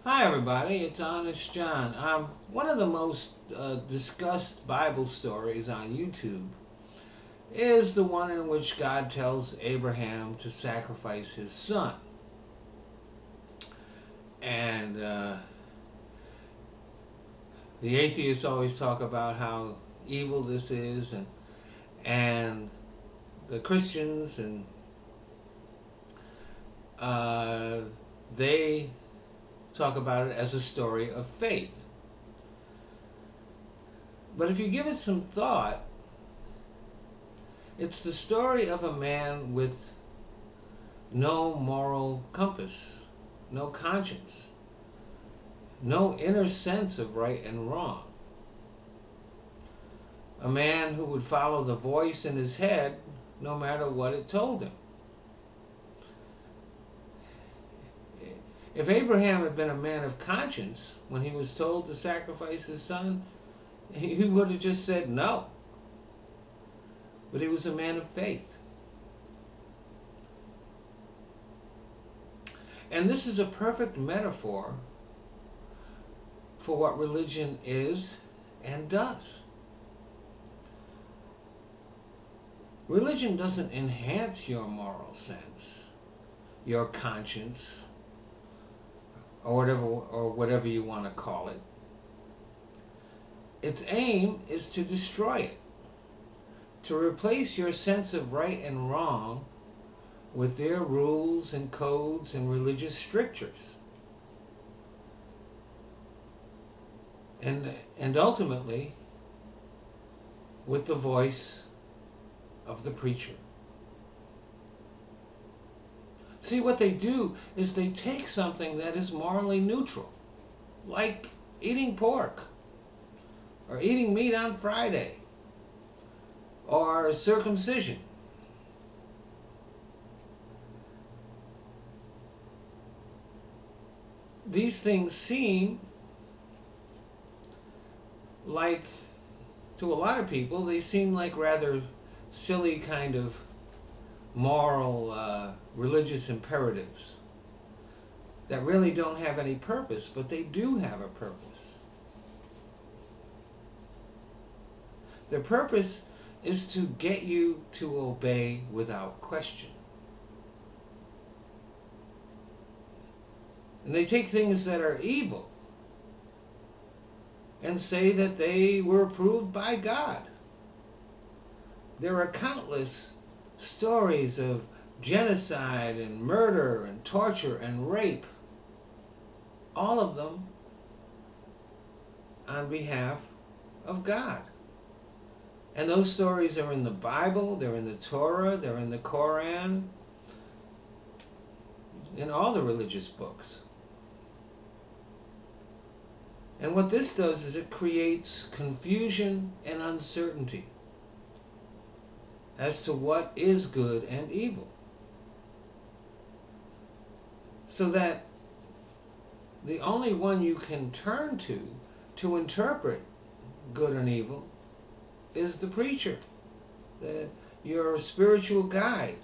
Hi, everybody. It's Honest John. One of the most discussed Bible stories on YouTube is the one in which God tells Abraham to sacrifice his son. And the atheists always talk about how evil this is, and the Christians and uh, they talk about it as a story of faith. But if you give it some thought, it's the story of a man with no moral compass, no conscience, no inner sense of right and wrong. A man who would follow the voice in his head no matter what it told him. If Abraham had been a man of conscience when he was told to sacrifice his son, he would have just said no. But he was a man of faith. And this is a perfect metaphor for what religion is and does. Religion doesn't enhance your moral sense, your conscience, or whatever you want to call it. Its aim is to destroy it, to replace your sense of right and wrong with their rules and codes and religious strictures. And ultimately with the voice of the preacher. See, what they do is they take something that is morally neutral, like eating pork or eating meat on Friday or circumcision. These things seem like, to a lot of people, they seem like rather silly kind of moral, religious imperatives that really don't have any purpose, but they do have a purpose. Their purpose is to get you to obey without question. And they take things that are evil and say that they were approved by God. There are countless stories of genocide and murder and torture and rape, all of them on behalf of God. And those stories are in the Bible, they're in the Torah, they're in the Koran, in all the religious books. And what this does is it creates confusion and uncertainty as to what is good and evil. So that the only one you can turn to interpret good and evil is the preacher, your spiritual guide.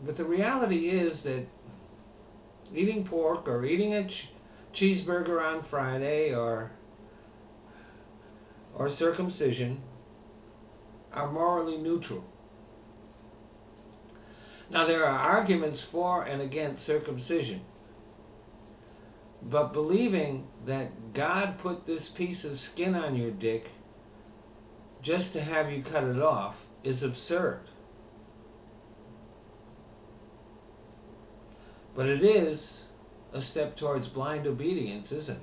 But the reality is that eating pork or eating a cheeseburger on Friday or circumcision are morally neutral. Now, there are arguments for and against circumcision, but believing that God put this piece of skin on your dick just to have you cut it off is absurd. But it is a step towards blind obedience, isn't it?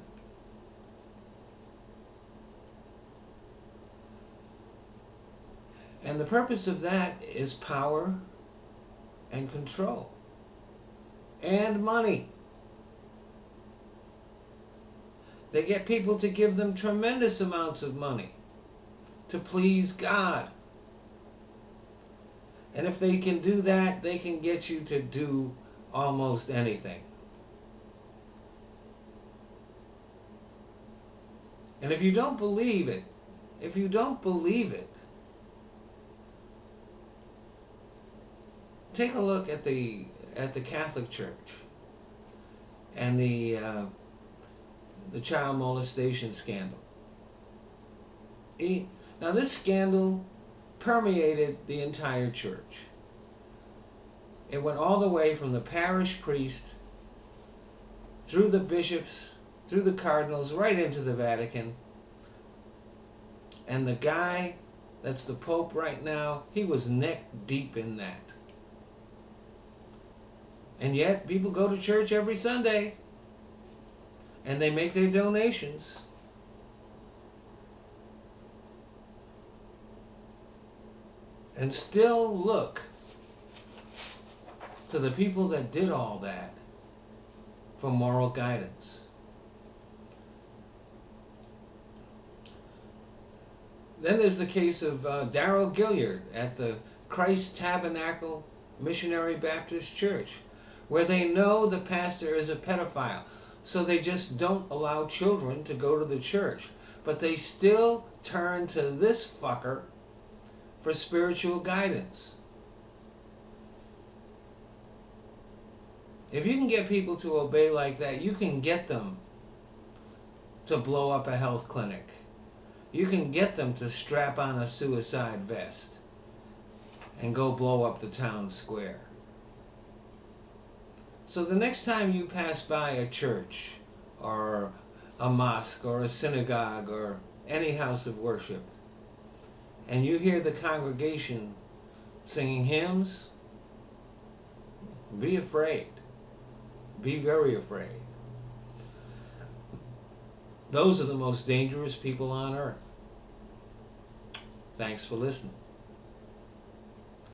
And the purpose of that is power and control and money. They get people to give them tremendous amounts of money to please God. And if they can do that, they can get you to do almost anything. And if you don't believe it, if you don't believe it, Take a look at the Catholic Church and the child molestation scandal. Now this scandal permeated the entire church. It went all the way from the parish priest, through the bishops, through the cardinals, right into the Vatican. And the guy that's the Pope right now, he was neck deep in that. And yet people go to church every Sunday and they make their donations. And still look to the people that did all that for moral guidance. Then there's the case of Darrell Gilliard at the Christ Tabernacle Missionary Baptist Church, where they know the pastor is a pedophile, so they just don't allow children to go to the church. But they still turn to this fucker for spiritual guidance. If you can get people to obey like that, you can get them to blow up a health clinic. You can get them to strap on a suicide vest and go blow up the town square. So the next time you pass by a church or a mosque or a synagogue or any house of worship, and you hear the congregation singing hymns, be afraid. Be very afraid. Those are the most dangerous people on earth. Thanks for listening.